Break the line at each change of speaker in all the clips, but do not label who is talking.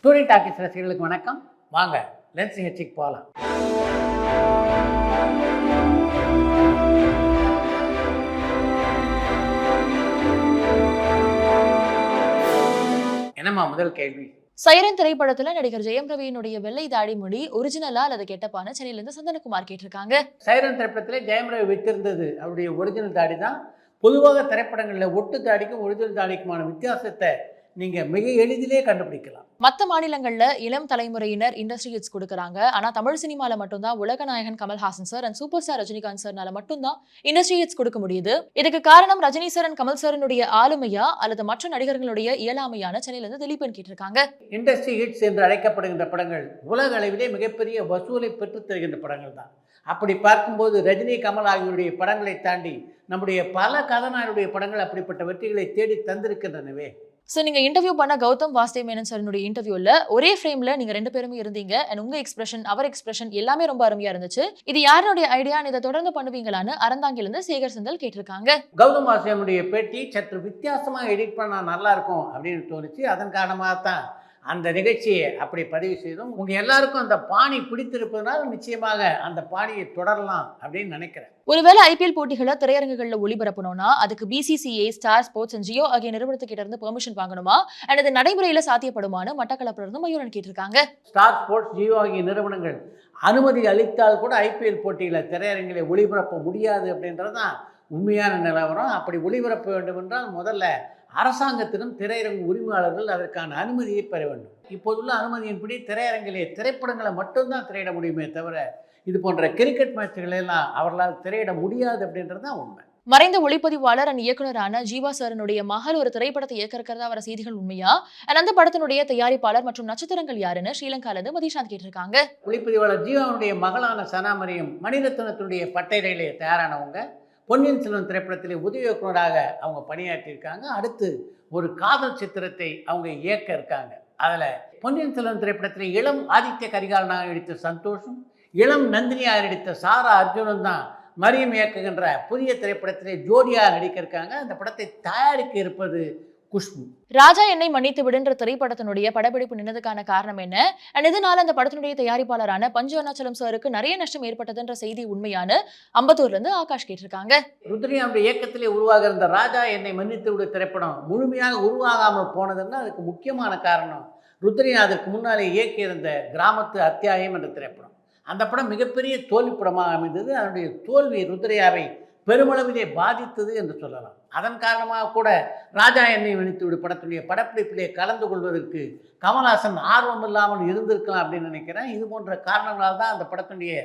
Student talkies ரசிகர்களுக்கு வணக்கம். வாங்க லென்ஸ் நிகழ்ச்சிக்கு போகலாம். என்னம்மா முதல் கேள்வி?
சைரன் திரைப்படத்துல நடிகர் ஜெயம் ரவியினுடைய வெள்ளை தாடி முடி ஒரிஜினலா அல்லது கெட்டப்பான சென்னையில இருந்து சந்தனகுமார் கேட்டிருக்காங்க.
சைரன் திரைப்படத்திலே ஜெயம் ரவி வைத்திருந்தது அவருடைய ஒரிஜினல் தாடி தான். பொதுவாக திரைப்படங்களில் ஒட்டு தாடிக்கும் ஒரிஜினல் தாடிக்குமான வித்தியாசத்தை நீங்க மிக எளிதிலே கண்டுபிடிக்கலாம்.
மற்ற மாநிலங்கள்ல இளம் தலைமுறையினர் இண்டஸ்ட்ரி ஹிட்ஸ் கொடுக்குறாங்க. ஆனா தமிழ் சினிமால மட்டும்தான் உலக நாயகன் Kamal Haasan sir and superstar Rajinikanth சார்னால மட்டும்தான் இண்டஸ்ட்ரி ஹிட்ஸ் கொடுக்க முடியுது. இதுக்கு காரணம் ரஜினி சார் அண்ட் கமல் சாரனுடைய ஆளுமையா அல்லது மற்ற நடிகர்களுடைய இயலாமையான சென்னையில இருந்து திலீபன் கேட்டிருக்காங்க.
இண்டஸ்ட்ரி ஹிட்ஸ் என்று அழைக்கப்படுகின்ற படங்கள் உலக அளவிலே மிகப்பெரிய வசூலை பெற்றுத் தருகின்ற படங்கள் தான். அப்படி பார்க்கும்போது ரஜினி கமல் ஆகியோருடைய படங்களை தாண்டி நம்முடைய பல கதாநாயகருடைய படங்கள் அப்படிப்பட்ட வெற்றிகளை தேடி தந்திருக்கின்றனவே.
ஸோ நீங்க இன்டர்வியூ பண்ண கௌதம் வாசுதேவ் மேனன் சாரினுடைய இன்டர்வியூல ஒரே ஃப்ரேம்ல நீங்க ரெண்டு பேருமே இருந்தீங்க. அண்ட் உங்க எக்ஸ்பிரஷன் அவர் எக்ஸ்பிரஷன் எல்லாமே ரொம்ப அருமையா இருந்துச்சு. இது யாருடைய ஐடியா? இதை தொடர்ந்து பண்ணுவீங்களான்னு அறந்தாங்கிலிருந்து சேகர் செந்தில் கேட்டிருக்காங்க.
கௌதம் வாசுதேவனுடைய பேட்டி சற்று வித்தியாசமா எடிட் பண்ணா நல்லா இருக்கும் அப்படின்னு தோணுச்சு. அதன் காரணமாக தான் அந்த நிகழ்ச்சியை அப்படி பதிவு செய்தோம். உங்க எல்லாருக்கும் அந்த பாணி பிடித்திருப்பதனால் நிச்சயமாக அந்த பாணியை தொடரலாம் அப்படின்னு நினைக்கிறேன்.
ஒருவேளை ஐபிஎல் போட்டிகளை திரையரங்குகளில் ஒளிபரப்பணும்னா அதுக்கு BCCI, star sports and Jio ஆகிய நிறுவனத்துக்கிட்ட இருந்து பெர்மிஷன் வாங்கணுமா? அண்ட் அது நடைமுறையில சாத்தியப்படுமான்னு மட்டக்களப்புல இருந்து மயூரன் கேட்டிருக்காங்க.
ஸ்டார் ஸ்போர்ட்ஸ், ஜியோ ஆகிய நிறுவனங்கள் அனுமதி அளித்தால் கூட ஐபிஎல் போட்டிகளை திரையரங்கிலே ஒளிபரப்ப முடியாது அப்படின்றது தான் உண்மையான நிலவரம். அப்படி ஒளிபரப்ப வேண்டும் என்றால் முதல்ல அரசாங்கத்திடம் திரையரங்கு உரிமையாளர்கள் அதற்கான அனுமதியை பெற வேண்டும். இப்போதுள்ள அனுமதியின்படி திரையரங்கிலே திரைப்படங்களை மட்டும்தான் திரையிட முடியுமே தவிர இது போன்ற கிரிக்கெட் மேட்சுகளை எல்லாம் அவர்களால் திரையிட முடியாது அப்படின்றது தான் உண்மை.
மறைந்த ஒளிப்பதிவாளர் அண்ட் இயக்குனரான ஜீவா சாரனுடைய மகள் ஒரு திரைப்படத்தை இயக்க இருக்கிறதா வர செய்திகள் உண்மையா? அந்த படத்தினுடைய தயாரிப்பாளர் மற்றும் நட்சத்திரங்கள் யாருன்னு ஸ்ரீலங்கால இருந்து மதிஷாந்த் கேட்டிருக்காங்க.
ஒளிப்பதிவாளர் ஜீவாவுடைய மகளான சனாமரியம் மணிரத்னத்தினுடைய பட்டையிலே தயாரானவங்க. பொன்னியின் செல்வன் திரைப்படத்திலே உதவி இயக்குனராக அவங்க பணியாற்றியிருக்காங்க. அடுத்து ஒரு காதல் சித்திரத்தை அவங்க இயக்க இருக்காங்க. அதில் பொன்னியின் செல்வன் திரைப்படத்தில் இளம் ஆதித்ய கரிகாலனாக நடித்த சந்தோஷம், இளம் நந்தினியாக நடித்த சாரா அர்ஜுனன் தான் மரியம் இயக்குகின்ற புதிய திரைப்படத்திலே ஜோடியாக நடிக்க இருக்காங்க. அந்த படத்தை தயாரிக்க இருப்பது குஷ்பு.
ராஜா என்னை மன்னித்து விடுன்ற திரைப்படத்தினுடைய படப்பிடிப்பு நின்றதுக்கான காரணம் என்ன? அண்ட் இதனால அந்த படத்தினுடைய தயாரிப்பாளரான பஞ்சு அருணாச்சலம் சாருக்கு நிறைய நஷ்டம் ஏற்பட்டதுன்ற செய்தி உண்மையான அம்பத்தூர்ல இருந்து ஆகாஷ் கேட்டிருக்காங்க.
ருத்ரியாவுடைய இயக்கத்திலே உருவாக இருந்த ராஜா என்னை மன்னித்து விடு திரைப்படம் முழுமையாக உருவாகாமல் போனதுன்னா அதுக்கு முக்கியமான காரணம் ருத்ரியா அதற்கு முன்னாலே இயக்கியிருந்த கிராமத்து அத்தியாயம் என்ற திரைப்படம். அந்த படம் மிகப்பெரிய தோல்வி படமாக அமைந்தது. அதனுடைய தோல்வி ருத்ரியாவை பெருமளவிலே பாதித்தது என்று சொல்லலாம். அதன் காரணமாக கூட ராஜா என்னை மன்னித்து விடு படத்துடைய படப்பிடிப்பிலே கலந்து கொள்வதற்கு கமல்ஹாசன் ஆர்வம் இல்லாமல் இருந்திருக்கலாம் அப்படின்னு நினைக்கிறேன். இது போன்ற காரணங்களால் தான் அந்த படத்துடைய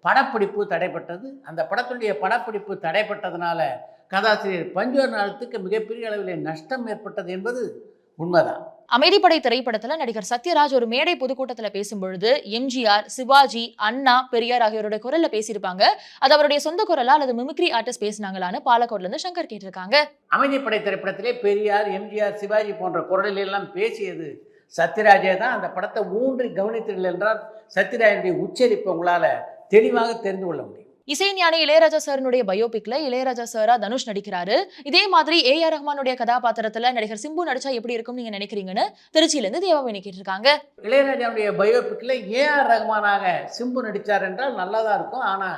படப்பிடிப்பு தடைப்பட்டது. அந்த படத்துடைய படப்பிடிப்பு தடைப்பட்டதுனால கதாசிரியர் பஞ்சு அருணாச்சலத்துக்கு மிகப்பெரிய அளவிலே நஷ்டம் ஏற்பட்டது என்பது உண்மைதான்.
அமைதிப்படை திரைப்படத்துல நடிகர் சத்யராஜ் ஒரு மேடை பொதுக்கூட்டத்துல பேசும்பொழுது எம்ஜிஆர், சிவாஜி, அண்ணா, பெரியார் ஆகியோருடைய குரல்ல பேசியிருப்பாங்க. அது அவருடைய சொந்த குரலா அல்லது மிமிக்ரி ஆர்டிஸ்ட் பேசினாங்களான்னு பாலக்கோட்ல இருந்து சங்கர் கேட்டிருக்காங்க.
அமைதிப்படை திரைப்படத்திலே பெரியார், எம்ஜிஆர், சிவாஜி போன்ற குரலில் எல்லாம் பேசியது சத்யராஜே தான். அந்த படத்தை ஊன்றி கவனித்தீர்கள் என்றால் சத்யராஜனுடைய உச்சரிப்பு உங்களால தெளிவாக தெரிந்து கொள்ள முடியும்.
இசைஞானி இளையராஜா சாரனுடைய பயோபிக்ல இளையராஜா சாரா தனுஷ் நடிக்கிறாரு. இதே மாதிரி ஏஆர் ரஹ்மானுடைய கதாபாத்திரத்துல நடிகர் சிம்பு நடிச்சா எப்படி இருக்கும் நீங்க நினைக்கிறீங்கன்னு திருச்சியில இருந்து தேவாவேணி கேட்டிருக்காங்க.
இளையராஜாவுடைய பயோபிக்ல ஏஆர் ரஹ்மானாக சிம்பு நடிச்சார் என்றால் நல்லாதான் இருக்கும். ஆனா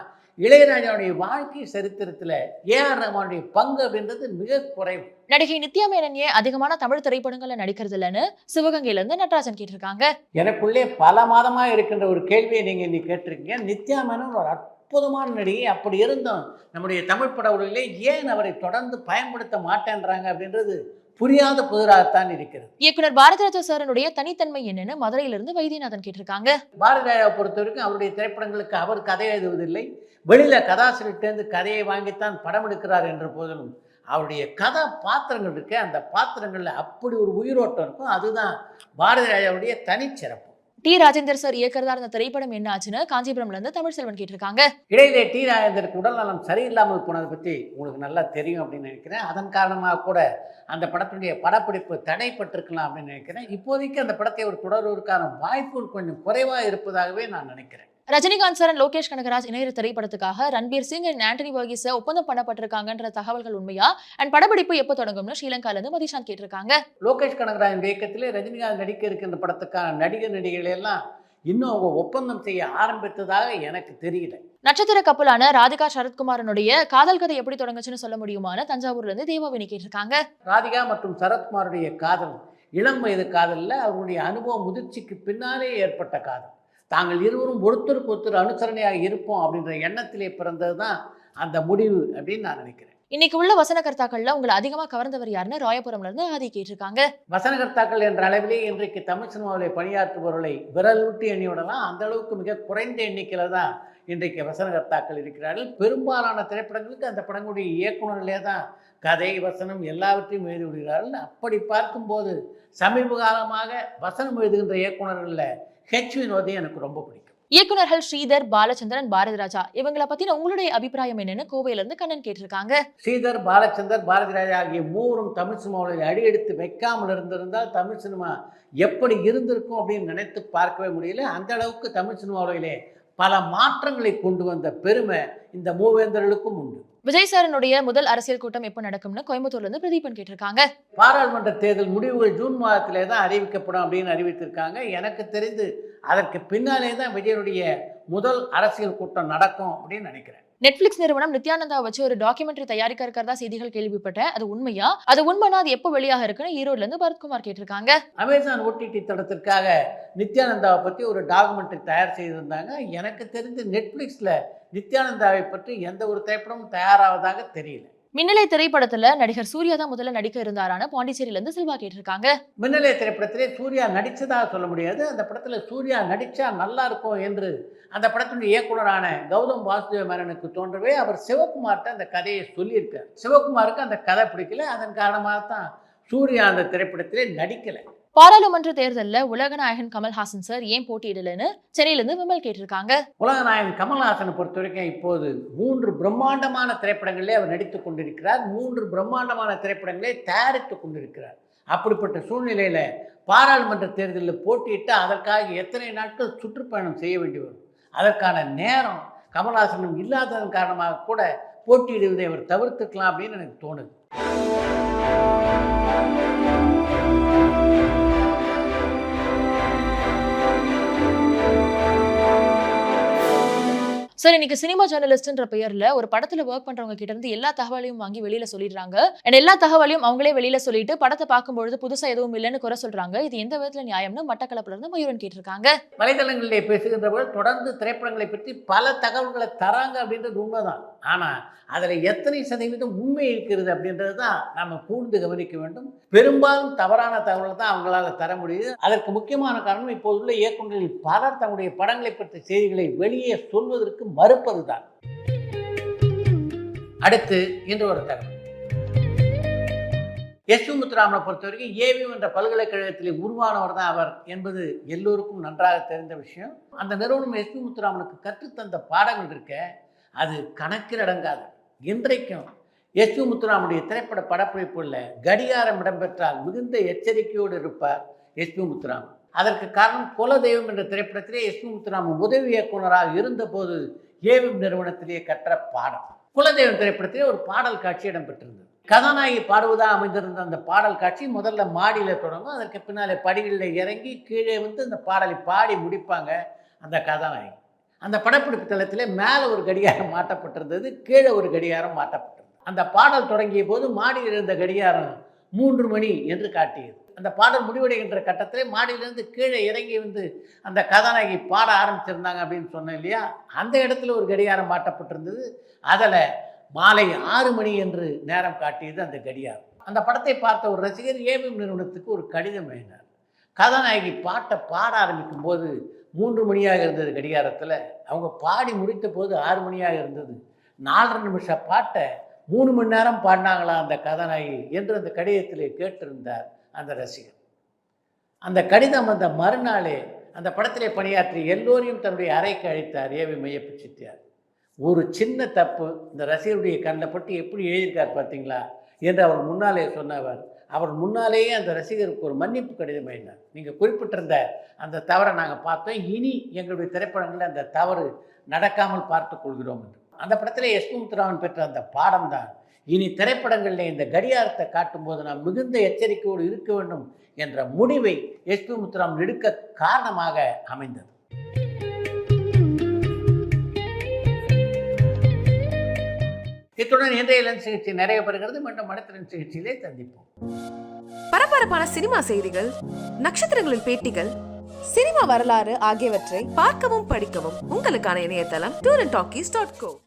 இளையராஜாவுடைய வாழ்க்கை சரித்திரத்துல ஏஆர் ரஹ்மானுடைய பங்கு அப்படின்றது மிக குறைவு.
நடிகை நித்யா மேனன் ஏன் அதிகமான தமிழ் திரைப்படங்கள்ல நடிக்கிறது இல்லைன்னு சிவகங்கையில இருந்து நடராஜன் கேட்டிருக்காங்க.
எனக்குள்ளே பல மாதமாக இருக்கின்ற ஒரு கேள்வியை நீங்க இன்னைக்கு கேட்டிருக்கீங்க. நித்யா மேனன் ஒரு அற்புதமான நடிகை. அப்படி இருந்தும் நம்முடைய தமிழ் பட உலகிலே ஏன் அவரை தொடர்ந்து பயன்படுத்த மாட்டேன்றாங்க அப்படின்றது புரியாத புதிராகத்தான் இருக்கிறது.
இயக்குனர் பாரதிராஜா சாரனுடைய தனித்தன்மை என்னன்னு மதுரையிலிருந்து வைத்தியநாதன் கேட்டிருக்காங்க.
பாரதிராஜாவை பொறுத்த வரைக்கும் அவருடைய திரைப்படங்களுக்கு அவர் கதை எழுதுவதில்லை. வெளியில கதாசிரியர்கிட்டேருந்து கதையை வாங்கித்தான் படம் எடுக்கிறார் என்ற போதிலும் அவருடைய கதாபாத்திரங்கள் இருக்கு. அந்த பாத்திரங்கள்ல அப்படி ஒரு உயிரோட்டம் இருக்கும். அதுதான் பாரதிராஜாவுடைய தனிச்சிறப்பு.
டி ராஜேந்தர் சார் இயக்கிறதா இருந்த திரைப்படம் என்ன ஆச்சுன்னு காஞ்சிபுரம்ல இருந்து தமிழ் செல்வன் கேட்டிருக்காங்க.
இடையிலே டி ராஜேந்தருக்கு உடல்நலம் சரியில்லாமல் போனதை பற்றி உங்களுக்கு நல்லா தெரியும் அப்படின்னு நினைக்கிறேன். அதன் காரணமாக கூட அந்த படத்துடைய படப்பிடிப்பு தடைப்பட்டிருக்கலாம் அப்படின்னு நினைக்கிறேன். இப்போதைக்கு அந்த படத்தை ஒரு தொடர்வதற்கான வாய்ப்புகள் கொஞ்சம் குறைவாக இருப்பதாகவே நான் நினைக்கிறேன்.
ரஜினிகாந்த் சார் லோகேஷ் கனகராஜ் இணைய திரைப்படத்துக்காக ரன்பீர் சிங் அண்ட் ஆண்டனி வர்கீஸ் ஒப்பந்தம் பண்ணப்பட்டிருக்காங்கன்ற தகவல்கள் உண்மையா? அண்ட் படப்பிடிப்பு எப்போ தொடங்கும்னு ஸ்ரீலங்கால இருந்து மதிஷாந்த் கேட்டிருக்காங்க.
லோகேஷ் கனகராஜன் இயக்கத்திலே ரஜினிகாந்த் நடிக்க இருக்கின்ற படத்துக்கான நடிகைகள் எல்லாம் இன்னும் அவங்க ஒப்பந்தம் செய்ய ஆரம்பித்ததாக எனக்கு தெரியல.
நட்சத்திர கப்பலான ராதிகா சரத்குமாரனுடைய காதல் கதை எப்படி தொடங்குச்சுன்னு சொல்ல முடியுமான்னு தஞ்சாவூர்ல இருந்து தேவாவினி கேட்டிருக்காங்க.
ராதிகா மற்றும் சரத்குமாருடைய காதல் இளம் வயது காதலில் அவருடைய அனுபவம் முதிர்ச்சிக்கு பின்னாலே ஏற்பட்ட காதல். தாங்கள் இருவரும் ஒருத்தருக்கு ஒருத்தர் அனுசரணையாக இருப்போம் அப்படின்ற எண்ணத்திலே பிறந்தது தான் அந்த முடிவு அப்படின்னு நான் நினைக்கிறேன்.
இன்னைக்கு உள்ள வசனகர்த்தாக்கள்ல உங்களை அதிகமா கவர்ந்தவர் யாருன்னு ராயபுரம்ல இருந்து ஆதி கேட்டிருக்காங்க.
வசனகர்த்தாக்கள் என்ற அளவிலே இன்றைக்கு தமிழ் சினிமாவில் பணியாற்றுபவர்களை விரல் விட்டு எண்ணிவிடலாம். அந்த அளவுக்கு மிக குறைந்த எண்ணிக்கையில் தான் இன்றைக்கு வசனகர்த்தாக்கள் இருக்கிறார்கள். பெரும்பாலான திரைப்படங்களுக்கு அந்த படங்களுடைய இயக்குநர்களே தான் கதை வசனம் எல்லாவற்றையும் எழுதி விடுகிறார்கள். அப்படி பார்க்கும்போது சமீப காலமாக வசனம் எழுதுகின்ற இயக்குநர்களில் ஹெச் வினோதை எனக்கு ரொம்ப பிடிக்கும்.
இயக்குநர்கள் ஸ்ரீதர், பாலச்சந்திரன், பாரதி ராஜா இவங்களை பத்தின உங்களுடைய அபிப்பிராயம் என்னன்னு கோவையில இருந்து கண்ணன் கேட்டிருக்காங்க.
ஸ்ரீதர், பாலச்சந்தர், பாரதி ராஜா ஆகிய மூவரும் தமிழ் சினிமாவில் அடியெடுத்து வைக்காமல் இருந்திருந்தால் தமிழ் சினிமா எப்படி இருந்திருக்கும் அப்படின்னு நினைத்து பார்க்கவே முடியல. அந்த அளவுக்கு தமிழ் சினிமாவிலே பல மாற்றங்களை கொண்டு வந்த பெருமை இந்த மூவேந்தர்களுக்கும் உண்டு.
விஜய் சாரனுடைய முதல் அரசியல் கூட்டம் எப்போ நடக்கும்னு கோயம்புத்தூர்ல இருந்து பிரதீபன் கேட்டிருக்காங்க.
பாராளுமன்ற தேர்தல் முடிவுகள் ஜூன் மாதத்திலே தான் அறிவிக்கப்படும் அப்படின்னு அறிவித்திருக்காங்க. எனக்கு தெரிந்து அதற்கு பின்னாலே தான் விஜயனுடைய முதல் அரசியல் கூட்டம் நடக்கும் அப்படின்னு நினைக்கிறேன்.
நெட்ஃபிளிக்ஸ் நிறுவனம் நித்யானந்தா வச்சு ஒரு டாக்குமெண்ட்ரி தயாரிக்க இருக்கிறதா செய்திகள் கேள்விப்பட்டேன். அது உண்மையா? அது உண்மைனா அது எப்போ வெளியாக இருக்குன்னு ஈரோட்ல இருந்து பரத்குமார் கேட்டிருக்காங்க.
அமேசான் OTT தளத்திற்காக நித்யானந்தாவை பற்றி ஒரு டாக்குமெண்ட்ரி தயார் செய்திருந்தாங்க. எனக்கு தெரிந்து நெட்ஃபிளிக்ஸ்ல நித்யானந்தாவை பற்றி எந்த ஒரு திரைப்படமும் தயாராவதாக தெரியல.
மின்னலை திரைப்படத்துல நடிகர் சூர்யா தான் முதல்ல நடிக்க இருந்தாரான பாண்டிச்சேரியில இருந்து செல்வா கேட்டிருக்காங்க.
மின்னலை திரைப்படத்திலே சூர்யா நடிச்சதாக சொல்ல முடியாது. அந்த படத்துல சூர்யா நடிச்சா நல்லா இருக்கும் என்று அந்த படத்தினுடைய இயக்குனரான கௌதம் வாசுதேவ மேனனுக்கு தோன்றவே அவர் சிவகுமார்கிட்ட அந்த கதையை சொல்லியிருக்கார். சிவகுமாருக்கு அந்த கதை பிடிக்கல. அதன் காரணமாக தான் சூர்யா அந்த திரைப்படத்திலே நடிக்கலை.
பாராளுமன்ற தேர்தலில் உலகநாயகன் கமல்ஹாசன் சார் ஏன் போட்டியிடலன்னு சென்னையிலிருந்து விமல் கேட்டிருக்காங்க.
உலகநாயகன் கமல்ஹாசனை பொறுத்த வரைக்கும் இப்போது 3 பிரம்மாண்டமான திரைப்படங்களிலே அவர் நடித்துக் கொண்டிருக்கிறார். 3 பிரம்மாண்டமான திரைப்படங்களை தயாரித்துக் கொண்டிருக்கிறார். அப்படிப்பட்ட சூழ்நிலையில் பாராளுமன்ற தேர்தலில் போட்டியிட்டு அதற்காக எத்தனை நாட்கள் சுற்றுப்பயணம் செய்ய வேண்டி வரும். அதற்கான நேரம் கமல்ஹாசனும் இல்லாததன் காரணமாக கூட போட்டியிடுவதை அவர் தவிர்த்துக்கலாம் அப்படின்னு எனக்கு தோணுது.
சார், இன்னைக்கு சினிமா ஜேர்னலிஸ்ட்ன்ற பெயர்ல ஒரு படத்துல ஒர்க் பண்றவங்க கிட்ட இருந்து எல்லா தகவலையும் வாங்கி வெளியில சொல்லிடுறாங்க. அண்ட் எல்லா தகவலையும் அவங்களே வெளியில சொல்லிட்டு படத்தை பார்க்கும்பொழுது புதுசா எதுவும் இல்லைன்னு குறை சொல்றாங்க. இது எந்த விதத்துல நியாயம்னு மட்டக்களப்புல இருந்து மயூரன் கேட்டிருக்காங்க.
வலைதளங்களிலே பேசுகின்றவர்கள் தொடர்ந்து திரைப்படங்களை பற்றி பல தகவல்களை தராங்க அப்படின்றது உண்மைதான். ஆனால் அதில் எத்தனை சதவீதம் உண்மை இருக்கிறது அப்படின்றது தான் நம்ம கூர்ந்து கவனிக்க வேண்டும். பெரும்பாலும் தவறான தகவலை தான் அவங்களால தர முடியுது. அதற்கு முக்கியமான காரணம் இப்போதுள்ள இயக்குநர்களில் பலர் தங்களுடைய படங்களை பற்றிய செய்திகளை வெளியே சொல்வதற்கு மறுப்பது தான். அடுத்து இன்று ஒரு தகவல். எஸ். முத்துராமனை பொறுத்த வரைக்கும் ஏவிஎம் என்ற பல்கலைக்கழகத்தில் உருவானவர் தான் அவர் என்பது எல்லோருக்கும் நன்றாக தெரிந்த விஷயம். அந்த நிறுவனம் எஸ். முத்துராமனுக்கு கற்றுத்தந்த பாடங்கள் இருக்க அது கணக்கில் அடங்காது. இன்றைக்கும் எஸ். முத்துராமனுடைய திரைப்பட படப்பிடிப்புள்ள கடிகாரம் இடம்பெற்றால் மிகுந்த எச்சரிக்கையோடு இருப்பார் எஸ். முத்துராமன். அதற்கு காரணம் குலதெய்வம் என்ற திரைப்படத்திலே எஸ். முத்துராமன் உதவி இயக்குனராக இருந்தபோது ஏவிஎம் நிறுவனத்திலே கற்ற பாடம். குலதெய்வம் திரைப்படத்திலே ஒரு பாடல் காட்சி இடம்பெற்றிருந்தது. கதாநாயகி பாடுவதாக அமைந்திருந்த அந்த பாடல் காட்சி முதல்ல மாடியில் தொடங்கும். அதற்கு பின்னாலே படிகளில் இறங்கி கீழே வந்து அந்த பாடலை பாடி முடிப்பாங்க அந்த கதாநாயகி. அந்த படப்பிடிப்பு தளத்தில் மேலே ஒரு கடிகாரம் மாட்டப்பட்டிருந்தது, கீழே ஒரு கடிகாரம் மாட்டப்பட்டிருந்தது. அந்த பாடல் தொடங்கிய போது மாடியில் இருந்த கடிகாரம் 3 மணி என்று காட்டியது. அந்த பாடல் முடிவடைகின்ற கட்டத்திலே மாடியிலிருந்து கீழே இறங்கி வந்து அந்த கதாநாயகி பாட ஆரம்பிச்சிருந்தாங்க அப்படின்னு சொன்னேன் இல்லையா, அந்த இடத்துல ஒரு கடிகாரம் மாட்டப்பட்டிருந்தது. அதில் மாலை 6 மணி என்று நேரம் காட்டியது அந்த கடிகாரம். அந்த படத்தை பார்த்த ஒரு ரசிகர் ஏவிஎம் நிறுவனத்துக்கு ஒரு கடிதம் எழுதினார். கதாநாயகி பாட்டை பாட ஆரம்பிக்கும் போது 3 மணியாக இருந்தது கடிகாரத்தில், அவங்க பாடி முடித்த போது 6 மணியாக இருந்தது. 4.5 நிமிஷம் பாட்டை 3 மணி நேரம் பாடினாங்களா அந்த கதாநாயகி என்று அந்த கடிதத்திலே கேட்டிருந்தார் அந்த ரசிகர். அந்த கடிதம் அந்த மறுநாளே அந்த படத்திலே பணியாற்றிய எல்லோரையும் தன்னுடைய அறைக்கு அழைத்தார் ஏவி மையப்பு செட்டியார். ஒரு சின்ன தப்பு இந்த ரசிகருடைய கண்ணில் பட்டு எப்படி எழுதியிருக்கார் பார்த்தீங்களா, என்று அவர் முன்னாலே சொன்னவர், அவர் முன்னாலேயே அந்த ரசிகருக்கு ஒரு மன்னிப்பு கடிதம் எழுதினார். நீங்கள் குறிப்பிட்டிருந்த அந்த தவறை நாங்கள் பார்த்தோம், இனி எங்களுடைய திரைப்படங்களில் அந்த தவறு நடக்காமல் பார்த்து கொள்கிறோம் என்று. அந்த படத்தில் எஸ்.பி. முத்துராமன் பெற்ற அந்த பாடம் தான் இனி திரைப்படங்களில் இந்த கடியாரத்தை காட்டும்போது நாம் மிகுந்த எச்சரிக்கையோடு இருக்க வேண்டும் என்ற முடிவை எஸ்.பி. முத்துராமன் எடுக்க காரணமாக அமைந்தது. இத்துடன் இன்றைய லென்ஸ் சிகிச்சை நிறைய பெறுகிறது. மீண்டும் அடுத்த லென்ஸ் சிகிச்சையிலே சந்திப்போம்.
பரபரப்பான சினிமா செய்திகள், நட்சத்திரங்களின் பேட்டிகள், சினிமா வரலாறு ஆகியவற்றை பார்க்கவும் படிக்கவும் உங்களுக்கான இணையதளம் tourantalkies.co.